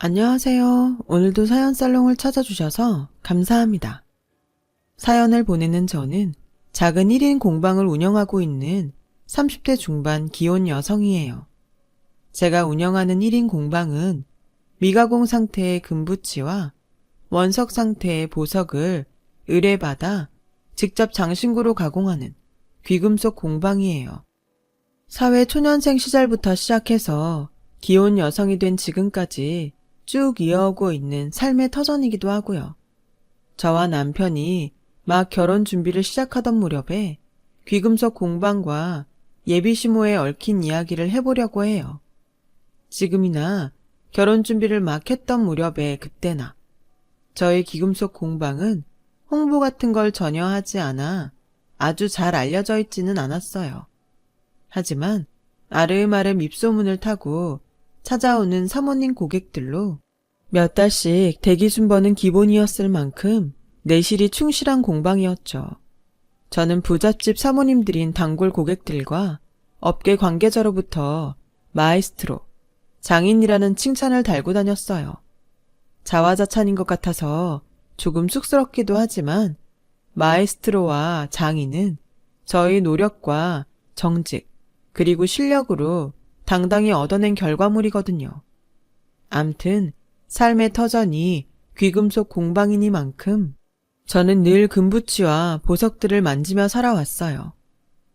안녕하세요. 오늘도 사연 살롱을 찾아주셔서 감사합니다. 사연을 보내는 저는 작은 1인 공방을 운영하고 있는 30대 중반 기혼 여성이에요. 제가 운영하는 1인 공방은 미가공 상태의 금부치와 원석 상태의 보석을 의뢰받아 직접 장신구로 가공하는 귀금속 공방이에요. 사회 초년생 시절부터 시작해서 기혼 여성이 된 지금까지 쭉 이어오고 있는 삶의 터전이기도 하고요. 저와 남편이 막 결혼 준비를 시작하던 무렵에 귀금속 공방과 예비시모에 얽힌 이야기를 해보려고 해요. 지금이나 결혼 준비를 막 했던 무렵에 그때나 저희 귀금속 공방은 홍보 같은 걸 전혀 하지 않아 아주 잘 알려져 있지는 않았어요. 하지만 아름아름 입소문을 타고 찾아오는 사모님 고객들로 몇 달씩 대기 순번은 기본이었을 만큼 내실이 충실한 공방이었죠. 저는 부잣집 사모님들인 단골 고객들과 업계 관계자로부터 마에스트로, 장인이라는 칭찬을 달고 다녔어요. 자화자찬인 것 같아서 조금 쑥스럽기도 하지만 마에스트로와 장인은 저희 노력과 정직, 그리고 실력으로 당당히 얻어낸 결과물이거든요. 암튼 삶의 터전이 귀금속 공방이니만큼 저는 늘 금부치와 보석들을 만지며 살아왔어요.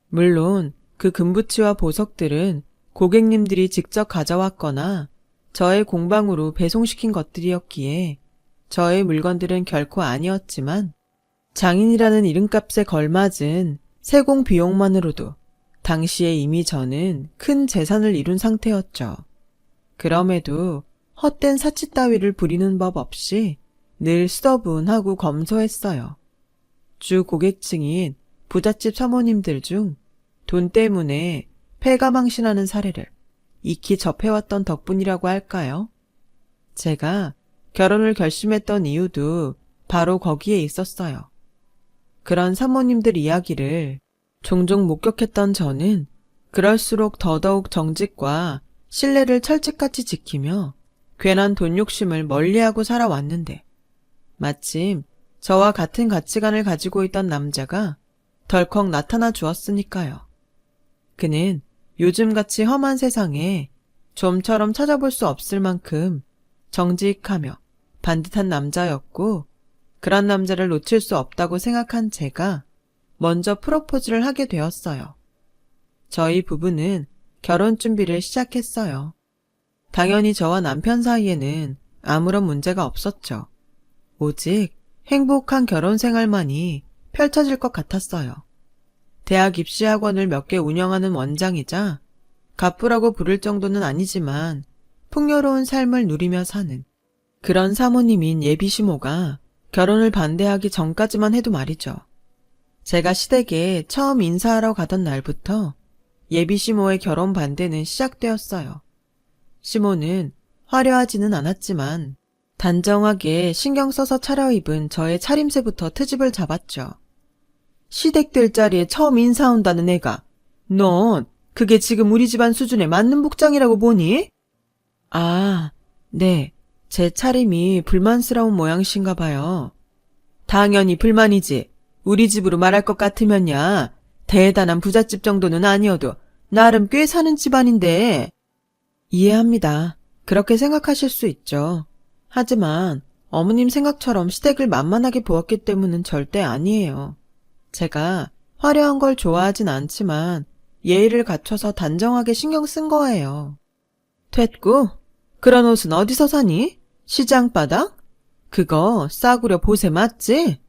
물론 그 금부치와 보석들은 고객님들이 직접 가져왔거나 저의 공방으로 배송시킨 것들이었기에 저의 물건들은 결코 아니었지만 장인이라는 이름값에 걸맞은 세공 비용만으로도 당시에 이미 저는 큰 재산을 이룬 상태였죠. 그럼에도 헛된 사치 따위를 부리는 법 없이 늘 수더분하고 검소했어요. 주 고객층인 부잣집 사모님들 중 돈 때문에 패가망신하는 사례를 익히 접해왔던 덕분이라고 할까요? 제가 결혼을 결심했던 이유도 바로 거기에 있었어요. 그런 사모님들 이야기를 종종 목격했던 저는 그럴수록 더더욱 정직과 신뢰를 철칙같이 지키며 괜한 돈 욕심을 멀리하고 살아왔는데 마침 저와 같은 가치관을 가지고 있던 남자가 덜컥 나타나 주었으니까요. 그는 요즘같이 험한 세상에 좀처럼 찾아볼 수 없을 만큼 정직하며 반듯한 남자였고 그런 남자를 놓칠 수 없다고 생각한 제가 먼저 프로포즈를 하게 되었어요. 저희 부부는 결혼 준비를 시작했어요. 당연히 저와 남편 사이에는 아무런 문제가 없었죠. 오직 행복한 결혼 생활만이 펼쳐질 것 같았어요. 대학 입시학원을 몇 개 운영하는 원장이자 갑부라고 부를 정도는 아니지만 풍요로운 삶을 누리며 사는 그런 사모님인 예비시모가 결혼을 반대하기 전까지만 해도 말이죠. 제가 시댁에 처음 인사하러 가던 날부터 예비시모의 결혼 반대는 시작되었어요. 시모는 화려하지는 않았지만 단정하게 신경 써서 차려입은 저의 차림새부터 트집을 잡았죠. 시댁들 자리에 처음 인사 온다는 애가 넌 그게 지금 우리 집안 수준에 맞는 복장이라고 보니? 아, 네. 제 차림이 불만스러운 모양이신가 봐요. 당연히 불만이지. 우리 집으로 말할 것 같으면야 대단한 부잣집 정도는 아니어도 나름 꽤 사는 집안인데. 이해합니다. 그렇게 생각하실 수 있죠. 하지만 어머님 생각처럼 시댁을 만만하게 보았기 때문은 절대 아니에요. 제가 화려한 걸 좋아하진 않지만 예의를 갖춰서 단정하게 신경 쓴 거예요. 됐고, 그런 옷은 어디서 사니? 시장바닥? 그거 싸구려 보세 맞지?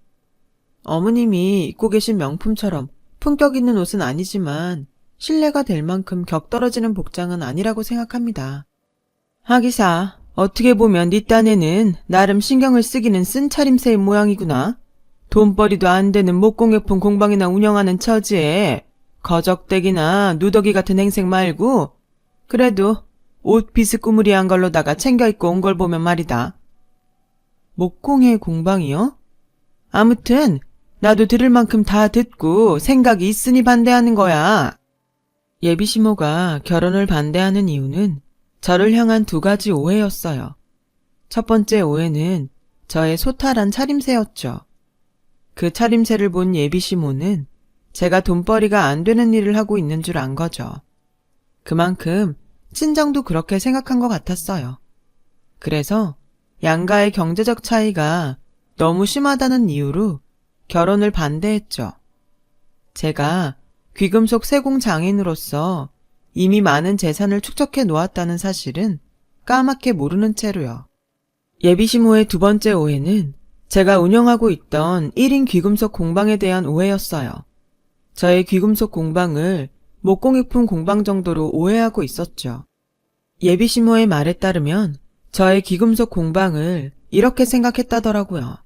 어머님이 입고 계신 명품처럼 품격 있는 옷은 아니지만 신뢰가 될 만큼 격떨어지는 복장은 아니라고 생각합니다. 하기사, 어떻게 보면 네 딴에는 나름 신경을 쓰기는 쓴 차림새의 모양이구나. 돈벌이도 안 되는 목공예품 공방이나 운영하는 처지에 거적대기나 누더기 같은 행색 말고 그래도 옷 비스꾸무리한 걸로다가 챙겨 입고 온 걸 보면 말이다. 목공의 공방이요? 아무튼 나도 들을 만큼 다 듣고 생각이 있으니 반대하는 거야. 예비시모가 결혼을 반대하는 이유는 저를 향한 두 가지 오해였어요. 첫 번째 오해는 저의 소탈한 차림새였죠. 그 차림새를 본 예비시모는 제가 돈벌이가 안 되는 일을 하고 있는 줄 안 거죠. 그만큼 친정도 그렇게 생각한 것 같았어요. 그래서 양가의 경제적 차이가 너무 심하다는 이유로 결혼을 반대했죠. 제가 귀금속 세공 장인으로서 이미 많은 재산을 축적해 놓았다는 사실은 까맣게 모르는 채로요. 예비시모의 두 번째 오해는 제가 운영하고 있던 1인 귀금속 공방에 대한 오해였어요. 저의 귀금속 공방을 목공예품 공방 정도로 오해하고 있었죠. 예비시모의 말에 따르면 저의 귀금속 공방을 이렇게 생각했다더라고요.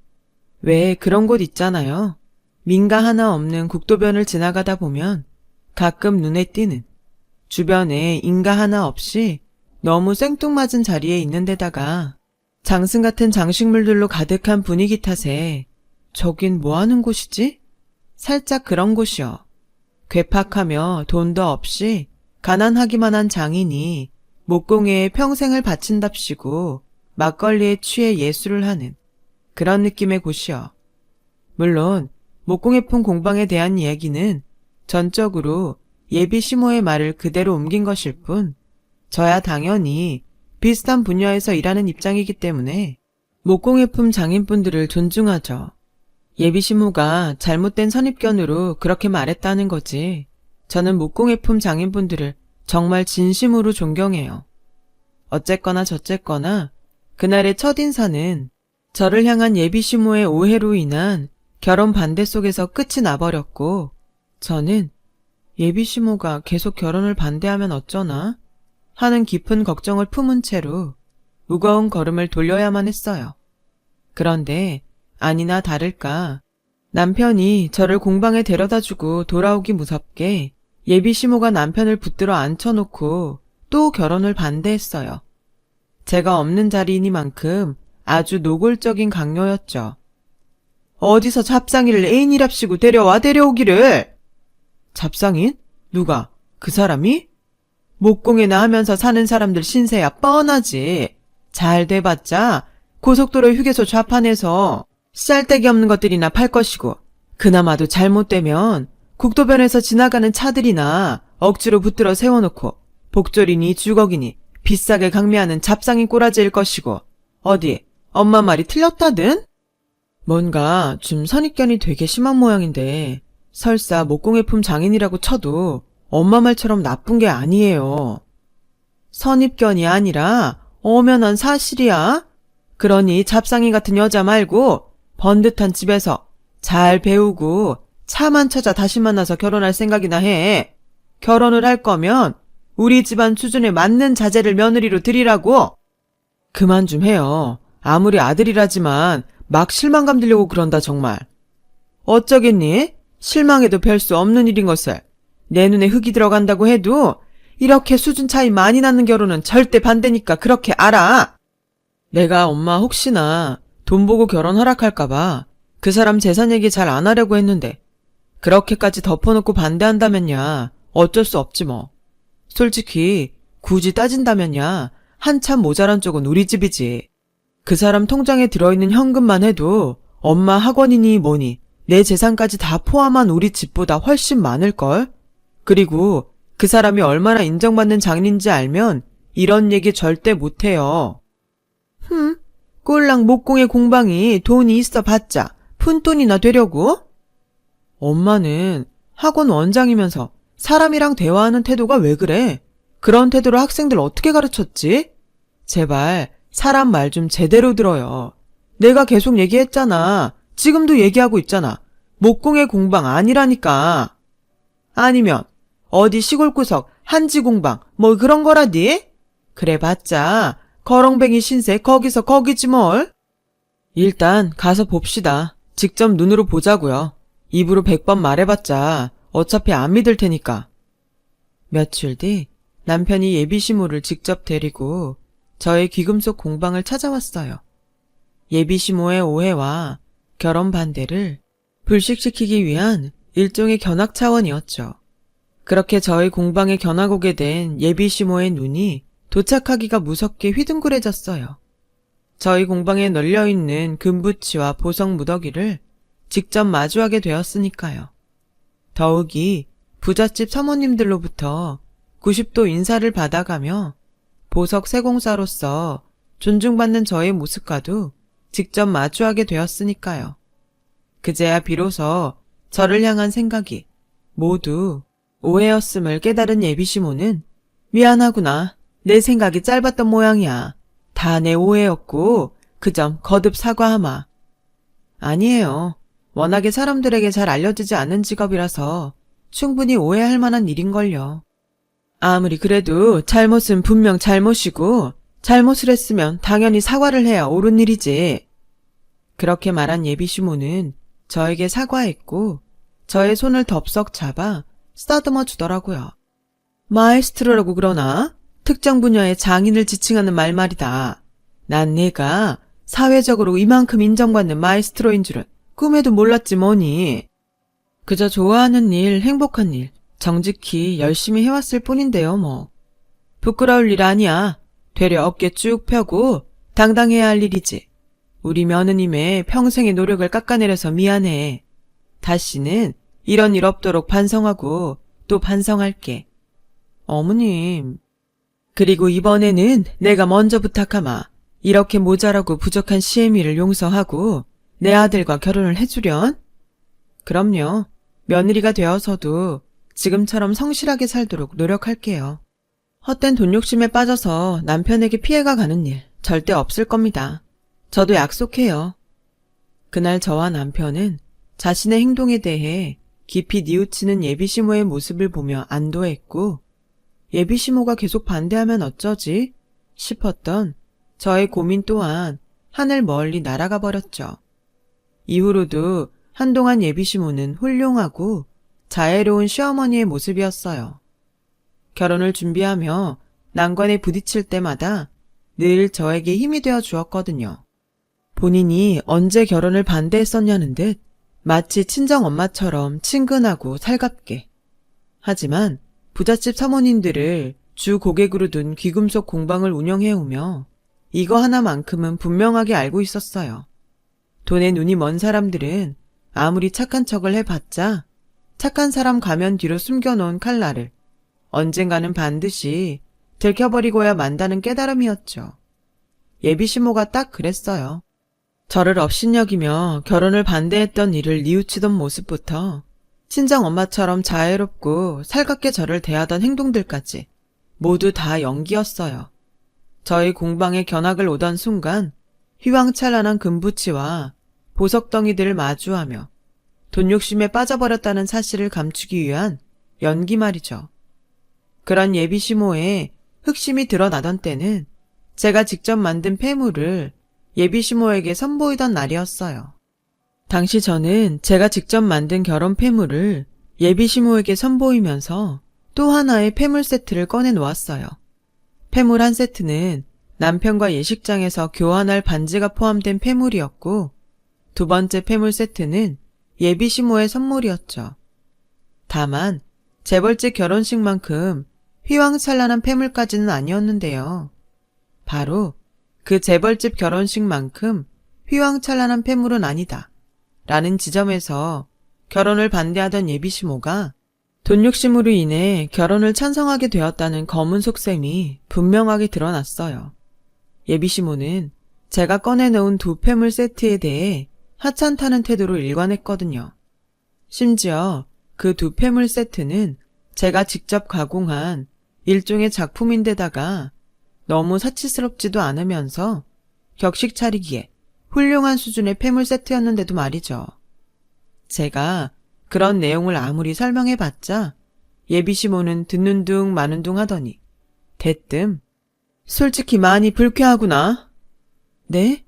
왜 그런 곳 있잖아요. 민가 하나 없는 국도변을 지나가다 보면 가끔 눈에 띄는 주변에 인가 하나 없이 너무 생뚱맞은 자리에 있는 데다가 장승 같은 장식물들로 가득한 분위기 탓에 저긴 뭐 하는 곳이지? 살짝 그런 곳이요. 괴팍하며 돈도 없이 가난하기만 한 장인이 목공에 평생을 바친답시고 막걸리에 취해 예술을 하는 그런 느낌의 곳이요. 물론 목공예품 공방에 대한 이야기는 전적으로 예비시모의 말을 그대로 옮긴 것일 뿐 저야 당연히 비슷한 분야에서 일하는 입장이기 때문에 목공예품 장인분들을 존중하죠. 예비시모가 잘못된 선입견으로 그렇게 말했다는 거지. 저는 목공예품 장인분들을 정말 진심으로 존경해요. 어쨌거나 저쨌거나 그날의 첫인사는 저를 향한 예비시모의 오해로 인한 결혼 반대 속에서 끝이 나버렸고 저는 예비시모가 계속 결혼을 반대하면 어쩌나 하는 깊은 걱정을 품은 채로 무거운 걸음을 돌려야만 했어요. 그런데 아니나 다를까 남편이 저를 공방에 데려다주고 돌아오기 무섭게 예비시모가 남편을 붙들어 앉혀놓고 또 결혼을 반대했어요. 제가 없는 자리이니만큼 아주 노골적인 강요였죠. 어디서 잡상이를 애인이랍시고 데려오기를. 잡상인? 누가? 그 사람이? 목공이나 하면서 사는 사람들 신세야 뻔하지. 잘 돼봤자 고속도로 휴게소 좌판에서 쌀데기 없는 것들이나 팔 것이고 그나마도 잘못되면 국도변에서 지나가는 차들이나 억지로 붙들어 세워놓고 복졸이니 주걱이니 비싸게 강매하는 잡상인 꼬라지일 것이고 어디 엄마 말이 틀렸다든? 뭔가 좀 선입견이 되게 심한 모양인데 설사 목공예품 장인이라고 쳐도 엄마 말처럼 나쁜 게 아니에요. 선입견이 아니라 엄연한 사실이야. 그러니 잡상인 같은 여자 말고 번듯한 집에서 잘 배우고 차만 찾아 다시 만나서 결혼할 생각이나 해. 결혼을 할 거면 우리 집안 수준에 맞는 자제를 며느리로 드리라고. 그만 좀 해요. 아무리 아들이라지만 막 실망감 들려고 그런다 정말. 어쩌겠니? 실망해도 별 수 없는 일인 것을. 내 눈에 흙이 들어간다고 해도 이렇게 수준 차이 많이 나는 결혼은 절대 반대니까 그렇게 알아. 내가 엄마 혹시나 돈 보고 결혼 허락할까봐 그 사람 재산 얘기 잘 안 하려고 했는데 그렇게까지 덮어놓고 반대한다면야 어쩔 수 없지 뭐. 솔직히 굳이 따진다면야 한참 모자란 쪽은 우리 집이지. 그 사람 통장에 들어있는 현금만 해도 엄마 학원이니 뭐니 내 재산까지 다 포함한 우리 집보다 훨씬 많을걸? 그리고 그 사람이 얼마나 인정받는 장인인지 알면 이런 얘기 절대 못해요. 꼴랑 목공의 공방이 돈이 있어 봤자 푼돈이나 되려고? 엄마는 학원 원장이면서 사람이랑 대화하는 태도가 왜 그래? 그런 태도로 학생들 어떻게 가르쳤지? 제발 사람 말 좀 제대로 들어요. 내가 계속 얘기했잖아. 지금도 얘기하고 있잖아. 목공의 공방 아니라니까. 아니면 어디 시골구석 한지 공방 뭐 그런 거라디? 그래봤자 거렁뱅이 신세 거기서 거기지 뭘. 일단 가서 봅시다. 직접 눈으로 보자고요. 입으로 100번 말해봤자 어차피 안 믿을 테니까. 며칠 뒤 남편이 예비시모를 직접 데리고 저의 귀금속 공방을 찾아왔어요. 예비시모의 오해와 결혼 반대를 불식시키기 위한 일종의 견학 차원이었죠. 그렇게 저희 공방에 견학 오게 된 예비시모의 눈이 도착하기가 무섭게 휘둥그레졌어요. 저희 공방에 널려있는 금부치와 보석 무더기를 직접 마주하게 되었으니까요. 더욱이 부잣집 사모님들로부터 90도 인사를 받아가며 보석 세공사로서 존중받는 저의 모습과도 직접 마주하게 되었으니까요. 그제야 비로소 저를 향한 생각이 모두 오해였음을 깨달은 예비시모는 미안하구나. 내 생각이 짧았던 모양이야. 다 내 오해였고 그 점 거듭 사과하마. 아니에요. 워낙에 사람들에게 잘 알려지지 않은 직업이라서 충분히 오해할 만한 일인걸요. 아무리 그래도 잘못은 분명 잘못이고 잘못을 했으면 당연히 사과를 해야 옳은 일이지. 그렇게 말한 예비시모는 저에게 사과했고 저의 손을 덥석 잡아 쓰다듬어 주더라고요. 마에스트로라고 그러나? 특정 분야의 장인을 지칭하는 말말이다. 난 내가 사회적으로 이만큼 인정받는 마에스트로인 줄은 꿈에도 몰랐지 뭐니. 그저 좋아하는 일, 행복한 일, 정직히 열심히 해왔을 뿐인데요 뭐. 부끄러울 일 아니야. 되려 어깨 쭉 펴고 당당해야 할 일이지. 우리 며느님의 평생의 노력을 깎아내려서 미안해. 다시는 이런 일 없도록 반성하고 또 반성할게. 어머님. 그리고 이번에는 내가 먼저 부탁하마. 이렇게 모자라고 부족한 시애미를 용서하고 내 아들과 결혼을 해주련? 그럼요. 며느리가 되어서도 지금처럼 성실하게 살도록 노력할게요. 헛된 돈 욕심에 빠져서 남편에게 피해가 가는 일 절대 없을 겁니다. 저도 약속해요. 그날 저와 남편은 자신의 행동에 대해 깊이 뉘우치는 예비시모의 모습을 보며 안도했고 예비시모가 계속 반대하면 어쩌지 싶었던 저의 고민 또한 하늘 멀리 날아가 버렸죠. 이후로도 한동안 예비시모는 훌륭하고 자애로운 시어머니의 모습이었어요. 결혼을 준비하며 난관에 부딪힐 때마다 늘 저에게 힘이 되어 주었거든요. 본인이 언제 결혼을 반대했었냐는 듯 마치 친정엄마처럼 친근하고 살갑게. 하지만 부잣집 사모님들을 주 고객으로 둔 귀금속 공방을 운영해오며 이거 하나만큼은 분명하게 알고 있었어요. 돈에 눈이 먼 사람들은 아무리 착한 척을 해봤자 착한 사람 가면 뒤로 숨겨놓은 칼날을 언젠가는 반드시 들켜버리고야 만다는 깨달음이었죠. 예비시모가 딱 그랬어요. 저를 업신여기며 결혼을 반대했던 일을 뉘우치던 모습부터 친정엄마처럼 자애롭고 살갑게 저를 대하던 행동들까지 모두 다 연기였어요. 저희 공방에 견학을 오던 순간 휘황찬란한 금부치와 보석덩이들을 마주하며 돈 욕심에 빠져버렸다는 사실을 감추기 위한 연기 말이죠. 그런 예비시모의 흑심이 드러나던 때는 제가 직접 만든 폐물을 예비시모에게 선보이던 날이었어요. 당시 저는 제가 직접 만든 결혼 폐물을 예비시모에게 선보이면서 또 하나의 폐물 세트를 꺼내 놓았어요. 폐물 한 세트는 남편과 예식장에서 교환할 반지가 포함된 폐물이었고 두 번째 폐물 세트는 예비시모의 선물이었죠. 다만 재벌집 결혼식만큼 휘황찬란한 폐물까지는 아니었는데요. 바로 그 재벌집 결혼식만큼 휘황찬란한 폐물은 아니다 라는 지점에서 결혼을 반대하던 예비시모가 돈 욕심으로 인해 결혼을 찬성하게 되었다는 검은 속셈이 분명하게 드러났어요. 예비시모는 제가 꺼내놓은 두 폐물 세트에 대해 하찮다는 태도로 일관했거든요. 심지어 그 두 폐물 세트는 제가 직접 가공한 일종의 작품인데다가 너무 사치스럽지도 않으면서 격식 차리기에 훌륭한 수준의 폐물 세트였는데도 말이죠. 제가 그런 내용을 아무리 설명해봤자 예비시모는 듣는 둥 마는 둥 하더니 대뜸 솔직히 많이 불쾌하구나. 네?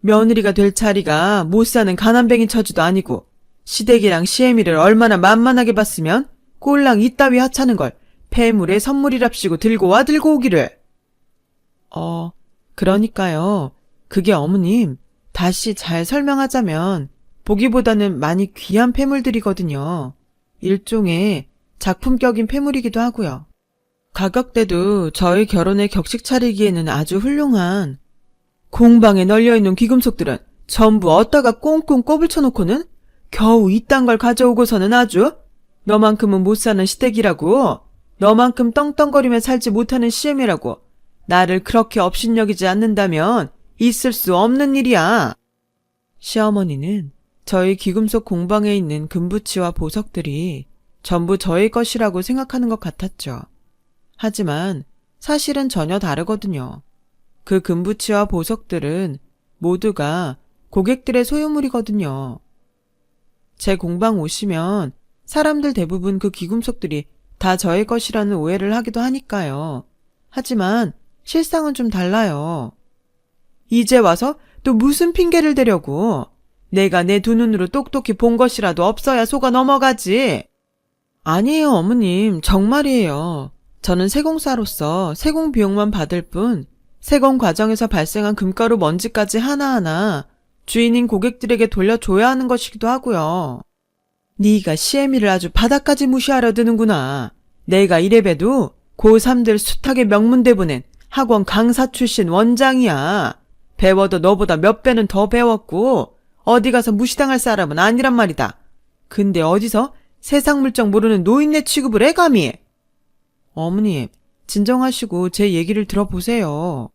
며느리가 될 자리가 못 사는 가난뱅이 처지도 아니고 시댁이랑 시애미를 얼마나 만만하게 봤으면 꼴랑 이따위 하찮은 걸 폐물에 선물이랍시고 들고 오기를. 그러니까요. 그게 어머님, 다시 잘 설명하자면 보기보다는 많이 귀한 폐물들이거든요. 일종의 작품격인 폐물이기도 하고요. 가격대도 저희 결혼에 격식 차리기에는 아주 훌륭한. 공방에 널려있는 귀금속들은 전부 어디다가 꽁꽁 꼽을 쳐놓고는 겨우 이딴 걸 가져오고서는 아주 너만큼은 못 사는 시댁이라고, 너만큼 떵떵거리며 살지 못하는 시엠이라고 나를 그렇게 업신여기지 않는다면 있을 수 없는 일이야. 시어머니는 저희 귀금속 공방에 있는 금부치와 보석들이 전부 저의 것이라고 생각하는 것 같았죠. 하지만 사실은 전혀 다르거든요. 그 금부치와 보석들은 모두가 고객들의 소유물이거든요. 제 공방 오시면 사람들 대부분 그 귀금속들이 다 저의 것이라는 오해를 하기도 하니까요. 하지만 실상은 좀 달라요. 이제 와서 또 무슨 핑계를 대려고. 내가 내 두 눈으로 똑똑히 본 것이라도 없어야 속아 넘어가지. 아니에요, 어머님. 정말이에요. 저는 세공사로서 세공 비용만 받을 뿐 세공 과정에서 발생한 금가루 먼지까지 하나하나 주인인 고객들에게 돌려줘야 하는 것이기도 하고요. 네가 시애미를 아주 바닥까지 무시하려 드는구나. 내가 이래봬도 고3들 숱하게 명문대 보낸 학원 강사 출신 원장이야. 배워도 너보다 몇 배는 더 배웠고 어디 가서 무시당할 사람은 아니란 말이다. 근데 어디서 세상 물정 모르는 노인네 취급을 해 감히. 어머님, 진정하시고 제 얘기를 들어보세요.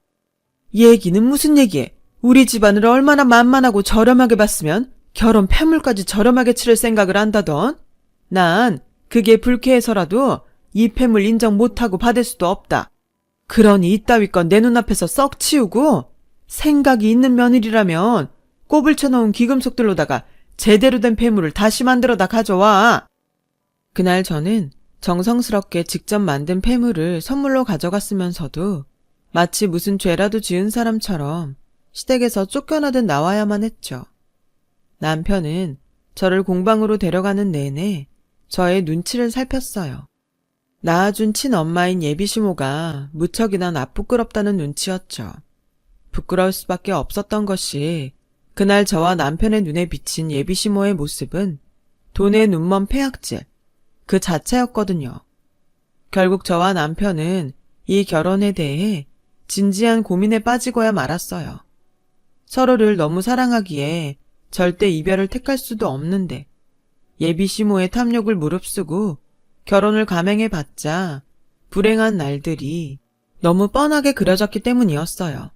얘기는 무슨 얘기해. 우리 집안을 얼마나 만만하고 저렴하게 봤으면 결혼 폐물까지 저렴하게 치를 생각을 한다던. 난 그게 불쾌해서라도 이 폐물 인정 못하고 받을 수도 없다. 그러니 이따위 건 내 눈앞에서 썩 치우고 생각이 있는 며느리라면 꼽을 쳐놓은 귀금속들로다가 제대로 된 폐물을 다시 만들어다 가져와. 그날 저는 정성스럽게 직접 만든 폐물을 선물로 가져갔으면서도 마치 무슨 죄라도 지은 사람처럼 시댁에서 쫓겨나듯 나와야만 했죠. 남편은 저를 공방으로 데려가는 내내 저의 눈치를 살폈어요. 낳아준 친엄마인 예비시모가 무척이나 나쁘끄럽다는 눈치였죠. 부끄러울 수밖에 없었던 것이 그날 저와 남편의 눈에 비친 예비시모의 모습은 돈에 눈먼 폐악질 그 자체였거든요. 결국 저와 남편은 이 결혼에 대해 진지한 고민에 빠지고야 말았어요. 서로를 너무 사랑하기에 절대 이별을 택할 수도 없는데 예비시모의 탐욕을 무릅쓰고 결혼을 감행해봤자 불행한 날들이 너무 뻔하게 그려졌기 때문이었어요.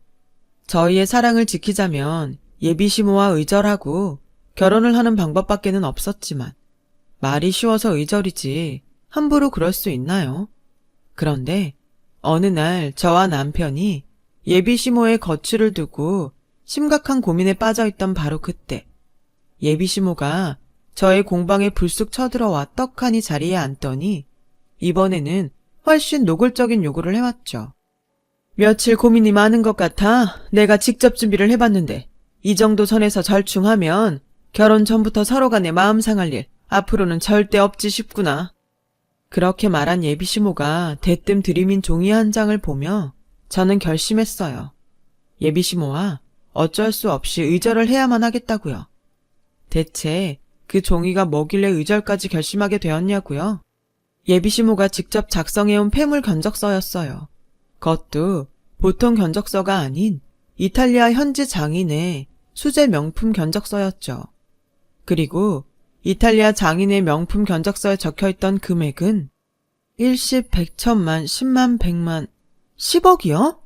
저희의 사랑을 지키자면 예비시모와 의절하고 결혼을 하는 방법밖에는 없었지만 말이 쉬워서 의절이지 함부로 그럴 수 있나요? 그런데 어느 날 저와 남편이 예비시모의 거취를 두고 심각한 고민에 빠져있던 바로 그때 예비시모가 저의 공방에 불쑥 쳐들어와 떡하니 자리에 앉더니 이번에는 훨씬 노골적인 요구를 해왔죠. 며칠 고민이 많은 것 같아 내가 직접 준비를 해봤는데 이 정도 선에서 절충하면 결혼 전부터 서로 간에 마음 상할 일 앞으로는 절대 없지 싶구나. 그렇게 말한 예비시모가 대뜸 들이민 종이 한 장을 보며 저는 결심했어요. 예비시모와 어쩔 수 없이 의절을 해야만 하겠다고요. 대체 그 종이가 뭐길래 의절까지 결심하게 되었냐고요? 예비시모가 직접 작성해온 폐물 견적서였어요. 그것도 보통 견적서가 아닌 이탈리아 현지 장인의 수제 명품 견적서였죠. 그리고 이탈리아 장인의 명품 견적서에 적혀있던 금액은 일십, 백천만, 십만, 백만, 10억이요?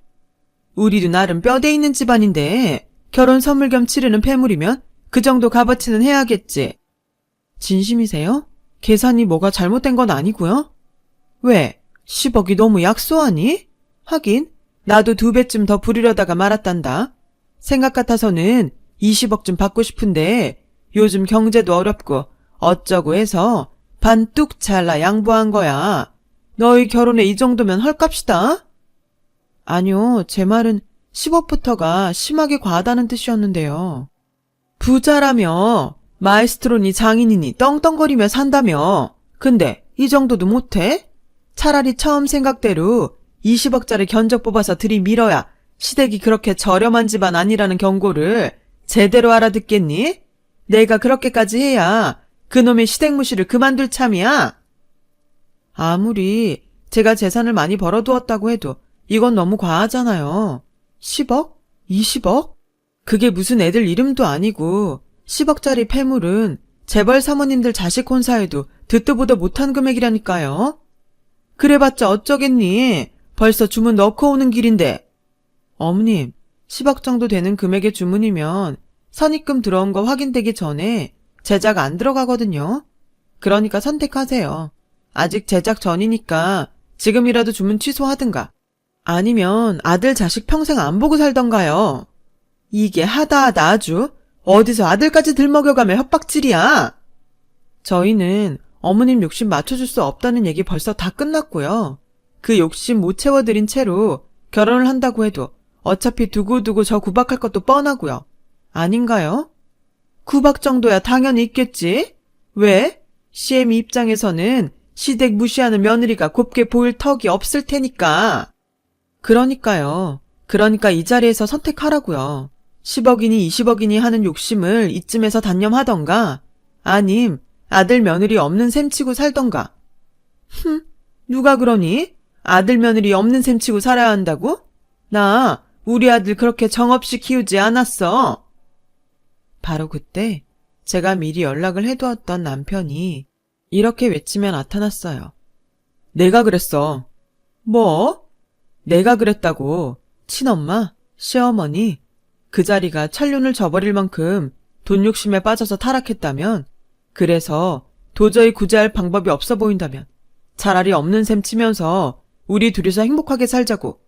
우리도 나름 뼈대 있는 집안인데 결혼 선물 겸 치르는 폐물이면 그 정도 값어치는 해야겠지. 진심이세요? 계산이 뭐가 잘못된 건 아니고요? 왜? 10억이 너무 약소하니? 하긴 나도 2배쯤 더 부리려다가 말았단다. 생각 같아서는 20억쯤 받고 싶은데 요즘 경제도 어렵고 어쩌고 해서 반 뚝 잘라 양보한 거야. 너희 결혼에 이 정도면 헐값이다? 아니요, 제 말은 10억부터가 심하게 과하다는 뜻이었는데요. 부자라며 마에스트로니 장인이니 떵떵거리며 산다며. 근데 이 정도도 못해? 차라리 처음 생각대로 20억짜리 견적 뽑아서 들이밀어야 시댁이 그렇게 저렴한 집안 아니라는 경고를 제대로 알아듣겠니? 내가 그렇게까지 해야 그놈의 시댁무시를 그만둘 참이야. 아무리 제가 재산을 많이 벌어두었다고 해도 이건 너무 과하잖아요. 10억? 20억? 그게 무슨 애들 이름도 아니고 10억짜리 폐물은 재벌 사모님들 자식 혼사에도 듣도 보도 못한 금액이라니까요. 그래봤자 어쩌겠니? 벌써 주문 넣고 오는 길인데. 어머님, 10억 정도 되는 금액의 주문이면 선입금 들어온 거 확인되기 전에 제작 안 들어가거든요. 그러니까 선택하세요. 아직 제작 전이니까 지금이라도 주문 취소하든가. 아니면 아들 자식 평생 안 보고 살던가요. 이게 하다하다 아주 어디서 아들까지 들먹여가며 협박질이야. 저희는 어머님 욕심 맞춰줄 수 없다는 얘기 벌써 다 끝났고요. 그 욕심 못 채워드린 채로 결혼을 한다고 해도 어차피 두고두고 저 구박할 것도 뻔하고요. 아닌가요? 구박 정도야 당연히 있겠지. 왜? CM이 입장에서는 시댁 무시하는 며느리가 곱게 보일 턱이 없을 테니까. 그러니까요. 그러니까 이 자리에서 선택하라고요. 10억이니 20억이니 하는 욕심을 이쯤에서 단념하던가 아님 아들 며느리 없는 셈 치고 살던가. 누가 그러니? 아들 며느리 없는 셈 치고 살아야 한다고? 나 우리 아들 그렇게 정없이 키우지 않았어. 바로 그때 제가 미리 연락을 해두었던 남편이 이렇게 외치며 나타났어요. 내가 그랬어. 뭐? 내가 그랬다고. 친엄마, 시어머니, 그 자리가 천륜을 저버릴 만큼 돈 욕심에 빠져서 타락했다면, 그래서 도저히 구제할 방법이 없어 보인다면 차라리 없는 셈 치면서 우리 둘이서 행복하게 살자고.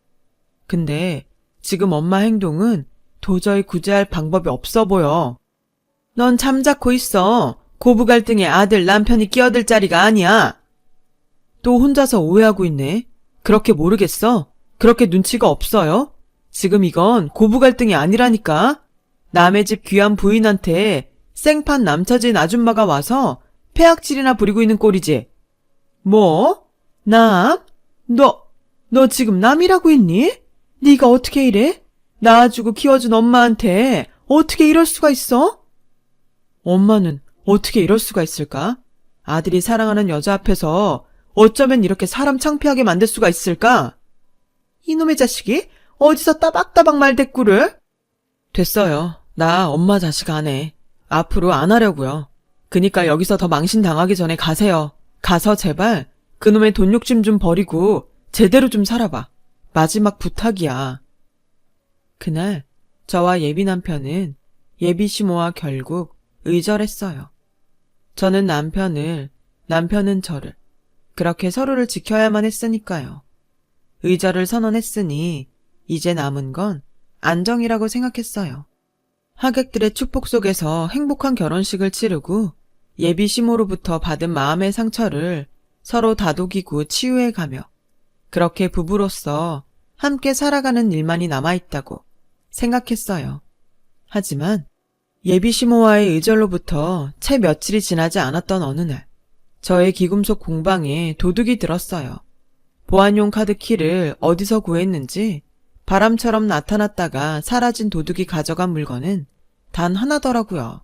근데 지금 엄마 행동은 도저히 구제할 방법이 없어 보여. 넌 잠자코 있어. 고부 갈등에 아들 남편이 끼어들 자리가 아니야. 또 혼자서 오해하고 있네. 그렇게 모르겠어? 그렇게 눈치가 없어요? 지금 이건 고부 갈등이 아니라니까. 남의 집 귀한 부인한테 생판 남처진 아줌마가 와서 폐악질이나 부리고 있는 꼴이지. 뭐? 남? 너 지금 남이라고 했니? 네가 어떻게 이래? 낳아주고 키워준 엄마한테 어떻게 이럴 수가 있어? 엄마는 어떻게 이럴 수가 있을까? 아들이 사랑하는 여자 앞에서 어쩌면 이렇게 사람 창피하게 만들 수가 있을까? 이놈의 자식이 어디서 따박따박 말대꾸를? 됐어요. 나 엄마 자식 안 해. 앞으로 안 하려고요. 그니까 여기서 더 망신 당하기 전에 가세요. 가서 제발 그놈의 돈 욕심 좀 버리고 제대로 좀 살아봐. 마지막 부탁이야. 그날 저와 예비 남편은 예비 시모와 결국 의절했어요. 저는 남편을, 남편은 저를 그렇게 서로를 지켜야만 했으니까요. 의절을 선언했으니 이제 남은 건 안정이라고 생각했어요. 하객들의 축복 속에서 행복한 결혼식을 치르고 예비 시모로부터 받은 마음의 상처를 서로 다독이고 치유해가며 그렇게 부부로서 함께 살아가는 일만이 남아있다고 생각했어요. 하지만 예비 시모와의 의절로부터 채 며칠이 지나지 않았던 어느 날 저의 귀금속 공방에 도둑이 들었어요. 보안용 카드 키를 어디서 구했는지 바람처럼 나타났다가 사라진 도둑이 가져간 물건은 단 하나더라고요.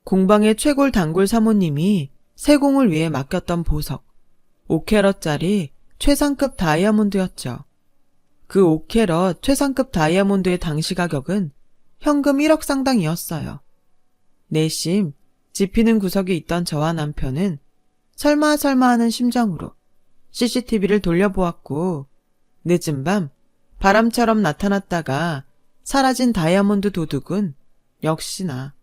공방의 최골 단골 사모님이 세공을 위해 맡겼던 보석, 5캐럿짜리 최상급 다이아몬드였죠. 그 5캐럿 최상급 다이아몬드의 당시 가격은 현금 1억 상당이었어요. 내심 지피는 구석에 있던 저와 남편은 설마 하는 심정으로 CCTV를 돌려보았고 늦은 밤 바람처럼 나타났다가 사라진 다이아몬드 도둑은 역시나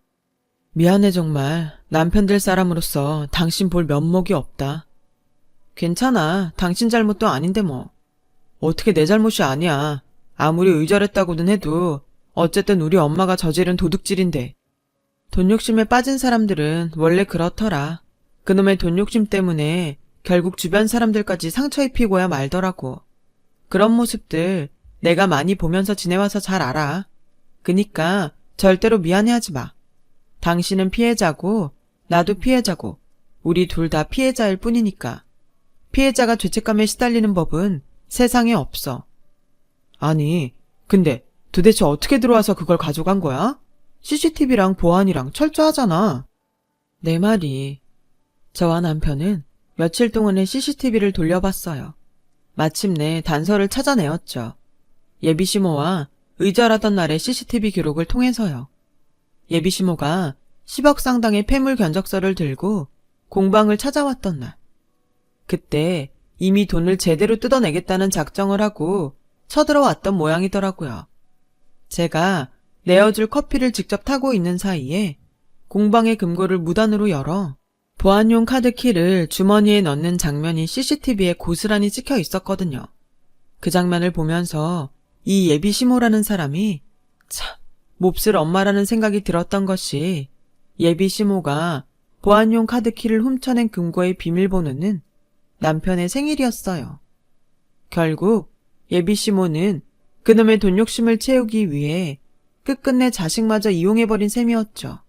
미안해 정말 남편 될 사람으로서 당신 볼 면목이 없다. 괜찮아. 당신 잘못도 아닌데 뭐. 어떻게 내 잘못이 아니야. 아무리 의절했다고는 해도 어쨌든 우리 엄마가 저지른 도둑질인데. 돈 욕심에 빠진 사람들은 원래 그렇더라. 그놈의 돈 욕심 때문에 결국 주변 사람들까지 상처 입히고야 말더라고. 그런 모습들 내가 많이 보면서 지내와서 잘 알아. 그니까 절대로 미안해하지 마. 당신은 피해자고 나도 피해자고 우리 둘 다 피해자일 뿐이니까. 피해자가 죄책감에 시달리는 법은 세상에 없어. 아니, 근데 도대체 어떻게 들어와서 그걸 가져간 거야? CCTV랑 보안이랑 철저하잖아. 내 말이. 저와 남편은 며칠 동안의 CCTV를 돌려봤어요. 마침내 단서를 찾아내었죠. 예비 시모와 의절하던 날의 CCTV 기록을 통해서요. 예비시모가 10억 상당의 폐물 견적서를 들고 공방을 찾아왔던 날. 그때 이미 돈을 제대로 뜯어내겠다는 작정을 하고 쳐들어왔던 모양이더라고요. 제가 내어줄 커피를 직접 타고 있는 사이에 공방의 금고를 무단으로 열어 보안용 카드키를 주머니에 넣는 장면이 CCTV에 고스란히 찍혀 있었거든요. 그 장면을 보면서 이 예비시모라는 사람이 참 몹쓸 엄마라는 생각이 들었던 것이, 예비시모가 보안용 카드키를 훔쳐낸 금고의 비밀번호는 남편의 생일이었어요. 결국 예비시모는 그놈의 돈 욕심을 채우기 위해 끝끝내 자식마저 이용해버린 셈이었죠.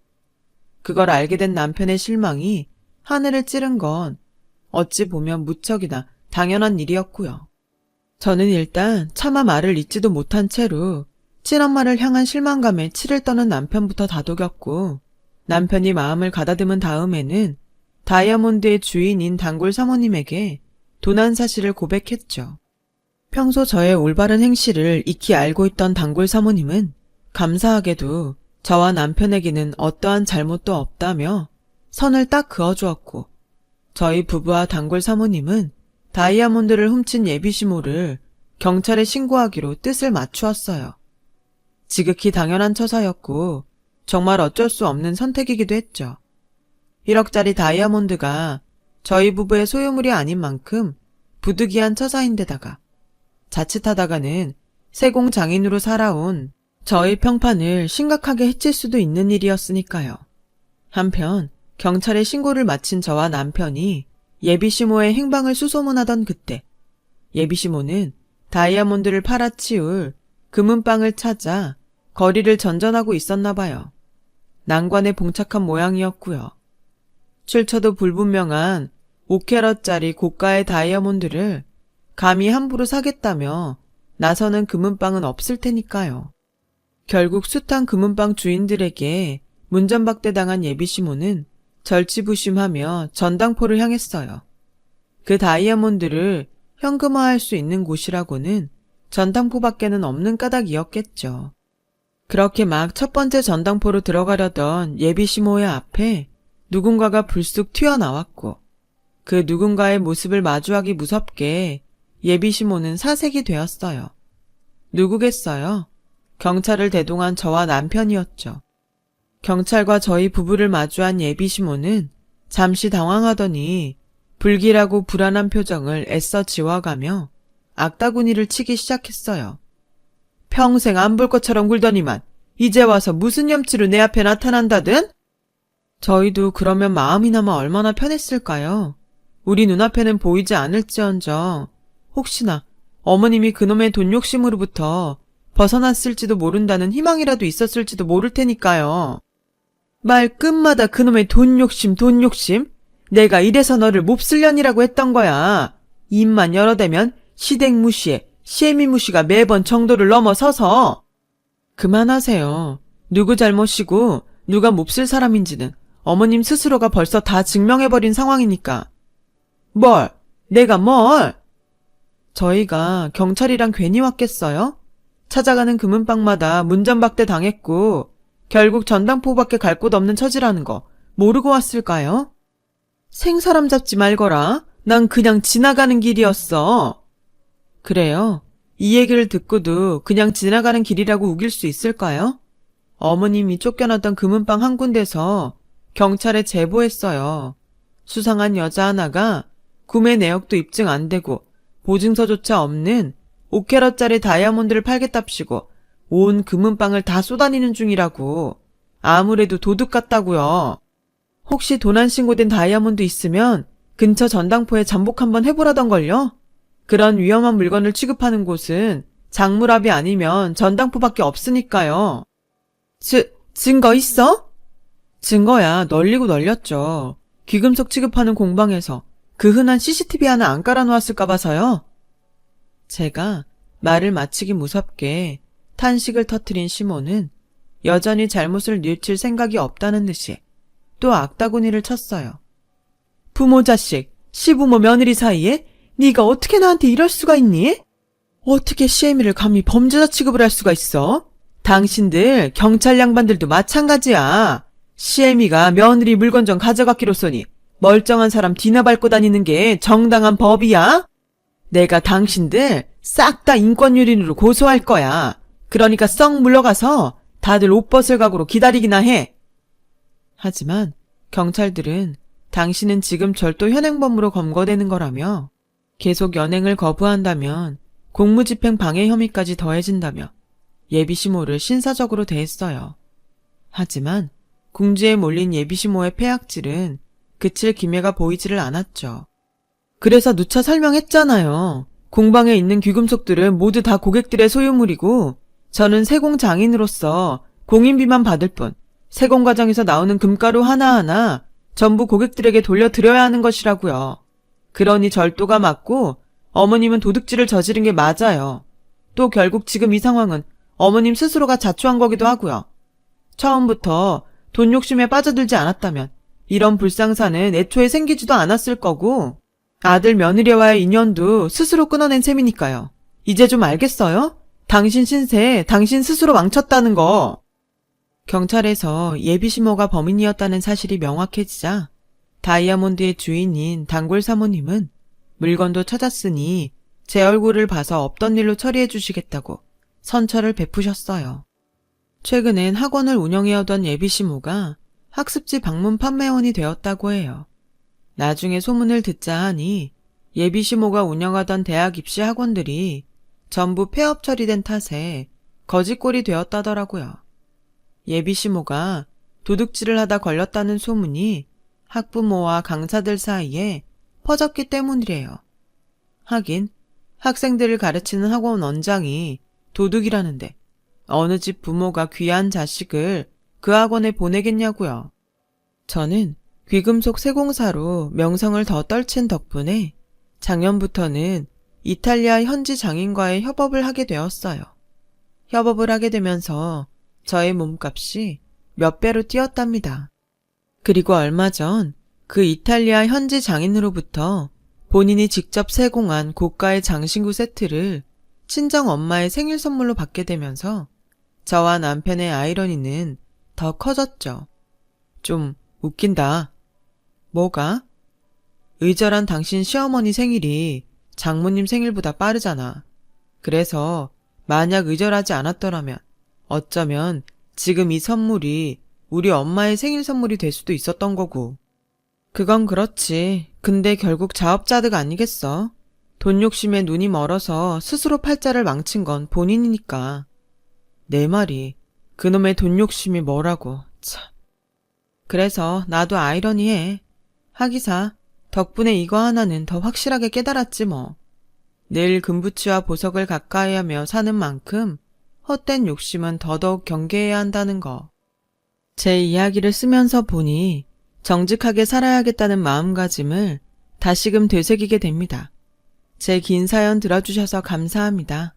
그걸 알게 된 남편의 실망이 하늘을 찌른 건 어찌 보면 무척이나 당연한 일이었고요. 저는 일단 차마 말을 잇지도 못한 채로 친엄마를 향한 실망감에 치를 떠는 남편부터 다독였고, 남편이 마음을 가다듬은 다음에는 다이아몬드의 주인인 단골 사모님에게 도난 사실을 고백했죠. 평소 저의 올바른 행실을 익히 알고 있던 단골 사모님은 감사하게도 저와 남편에게는 어떠한 잘못도 없다며 선을 딱 그어주었고, 저희 부부와 단골 사모님은 다이아몬드를 훔친 예비시모를 경찰에 신고하기로 뜻을 맞추었어요. 지극히 당연한 처사였고 정말 어쩔 수 없는 선택이기도 했죠. 1억짜리 다이아몬드가 저희 부부의 소유물이 아닌 만큼 부득이한 처사인데다가 자칫하다가는 세공장인으로 살아온 저희 평판을 심각하게 해칠 수도 있는 일이었으니까요. 한편 경찰에 신고를 마친 저와 남편이 예비시모의 행방을 수소문하던 그때, 예비시모는 다이아몬드를 팔아치울 금은방을 찾아 거리를 전전하고 있었나 봐요. 난관에 봉착한 모양이었고요. 출처도 불분명한 5캐럿짜리 고가의 다이아몬드를 감히 함부로 사겠다며 나서는 금은방은 없을 테니까요. 결국 숱한 금은방 주인들에게 문전박대당한 예비시모는 절치부심하며 전당포를 향했어요. 그 다이아몬드를 현금화할 수 있는 곳이라고는 전당포밖에는 없는 까닭이었겠죠. 그렇게 막 첫 번째 전당포로 들어가려던 예비시모의 앞에 누군가가 불쑥 튀어나왔고, 그 누군가의 모습을 마주하기 무섭게 예비시모는 사색이 되었어요. 누구겠어요? 경찰을 대동한 저와 남편이었죠. 경찰과 저희 부부를 마주한 예비시모는 잠시 당황하더니 불길하고 불안한 표정을 애써 지워가며 악다구니를 치기 시작했어요. 평생 안 볼 것처럼 굴더니만 이제 와서 무슨 염치로 내 앞에 나타난다든? 저희도 그러면 마음이나마 얼마나 편했을까요? 우리 눈앞에는 보이지 않을지언정 혹시나 어머님이 그놈의 돈 욕심으로부터 벗어났을지도 모른다는 희망이라도 있었을지도 모를 테니까요. 말끝마다 그놈의 돈 욕심, 돈 욕심? 내가 이래서 너를 몹쓸년이라고 했던 거야. 입만 열어대면 시댁무시에 시애미무시가 매번 정도를 넘어서서. 그만하세요. 누구 잘못이고 누가 몹쓸 사람인지는 어머님 스스로가 벌써 다 증명해버린 상황이니까. 뭘? 내가 뭘? 저희가 경찰이랑 괜히 왔겠어요? 찾아가는 금은방마다 문전박대 당했고 결국 전당포밖에 갈 곳 없는 처지라는 거 모르고 왔을까요? 생사람 잡지 말거라. 난 그냥 지나가는 길이었어. 그래요? 이 얘기를 듣고도 그냥 지나가는 길이라고 우길 수 있을까요? 어머님이 쫓겨났던 금은방 한 군데서 경찰에 제보했어요. 수상한 여자 하나가 구매 내역도 입증 안 되고 보증서조차 없는 5캐럿짜리 다이아몬드를 팔겠답시고 온 금은방을 다 쏘다니는 중이라고. 아무래도 도둑 같다고요. 혹시 도난 신고된 다이아몬드 있으면 근처 전당포에 잠복 한번 해보라던걸요? 그런 위험한 물건을 취급하는 곳은 장물압이 아니면 전당포밖에 없으니까요. 증거 있어? 증거야 널리고 널렸죠. 귀금속 취급하는 공방에서 그 흔한 CCTV 하나 안 깔아놓았을까 봐서요. 제가 말을 마치기 무섭게 탄식을 터뜨린 시모는 여전히 잘못을 뉘우칠 생각이 없다는 듯이 또 악다구니를 쳤어요. 부모 자식, 시부모 며느리 사이에 네가 어떻게 나한테 이럴 수가 있니? 어떻게 시애미를 감히 범죄자 취급을 할 수가 있어? 당신들 경찰 양반들도 마찬가지야. 시애미가 며느리 물건 좀 가져갔기로써니 멀쩡한 사람 뒤나 밟고 다니는 게 정당한 법이야? 내가 당신들 싹 다 인권유린으로 고소할 거야. 그러니까 썩 물러가서 다들 옷 벗을 각오로 기다리기나 해. 하지만 경찰들은 당신은 지금 절도 현행범으로 검거되는 거라며 계속 연행을 거부한다면 공무집행 방해 혐의까지 더해진다며 예비시모를 신사적으로 대했어요. 하지만 궁지에 몰린 예비시모의 폐악질은 그칠 기미가 보이지를 않았죠. 그래서 누차 설명했잖아요. 공방에 있는 귀금속들은 모두 다 고객들의 소유물이고 저는 세공 장인으로서 공인비만 받을 뿐 세공 과정에서 나오는 금가루 하나하나 전부 고객들에게 돌려드려야 하는 것이라고요. 그러니 절도가 맞고 어머님은 도둑질을 저지른 게 맞아요. 또 결국 지금 이 상황은 어머님 스스로가 자초한 거기도 하고요. 처음부터 돈 욕심에 빠져들지 않았다면 이런 불상사는 애초에 생기지도 않았을 거고 아들 며느리와의 인연도 스스로 끊어낸 셈이니까요. 이제 좀 알겠어요? 당신 신세 당신 스스로 망쳤다는 거. 경찰에서 예비시모가 범인이었다는 사실이 명확해지자 다이아몬드의 주인인 단골 사모님은 물건도 찾았으니 제 얼굴을 봐서 없던 일로 처리해 주시겠다고 선처를 베푸셨어요. 최근엔 학원을 운영해오던 예비시모가 학습지 방문 판매원이 되었다고 해요. 나중에 소문을 듣자 하니 예비시모가 운영하던 대학 입시 학원들이 전부 폐업 처리된 탓에 거지꼴이 되었다더라고요. 예비시모가 도둑질을 하다 걸렸다는 소문이 학부모와 강사들 사이에 퍼졌기 때문이래요. 하긴 학생들을 가르치는 학원 원장이 도둑이라는데 어느 집 부모가 귀한 자식을 그 학원에 보내겠냐고요. 저는 귀금속 세공사로 명성을 더 떨친 덕분에 작년부터는 이탈리아 현지 장인과의 협업을 하게 되었어요. 협업을 하게 되면서 저의 몸값이 몇 배로 뛰었답니다. 그리고 얼마 전 그 이탈리아 현지 장인으로부터 본인이 직접 세공한 고가의 장신구 세트를 친정 엄마의 생일 선물로 받게 되면서 저와 남편의 아이러니는 더 커졌죠. 좀 웃긴다. 뭐가? 의절한 당신 시어머니 생일이 장모님 생일보다 빠르잖아. 그래서 만약 의절하지 않았더라면 어쩌면 지금 이 선물이 우리 엄마의 생일 선물이 될 수도 있었던 거고. 그건 그렇지. 근데 결국 자업자득 아니겠어? 돈 욕심에 눈이 멀어서 스스로 팔자를 망친 건 본인이니까. 내 말이 그놈의 돈 욕심이 뭐라고. 참. 그래서 나도 아이러니해. 하기사 덕분에 이거 하나는 더 확실하게 깨달았지 뭐. 늘 금부치와 보석을 가까이 하며 사는 만큼 헛된 욕심은 더더욱 경계해야 한다는 거. 제 이야기를 쓰면서 보니 정직하게 살아야겠다는 마음가짐을 다시금 되새기게 됩니다. 제 긴 사연 들어주셔서 감사합니다.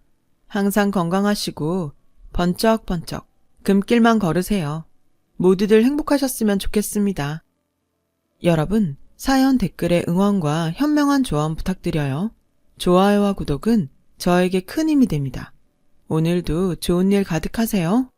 항상 건강하시고 번쩍번쩍 금길만 걸으세요. 모두들 행복하셨으면 좋겠습니다. 여러분, 사연 댓글에 응원과 현명한 조언 부탁드려요. 좋아요와 구독은 저에게 큰 힘이 됩니다. 오늘도 좋은 일 가득하세요.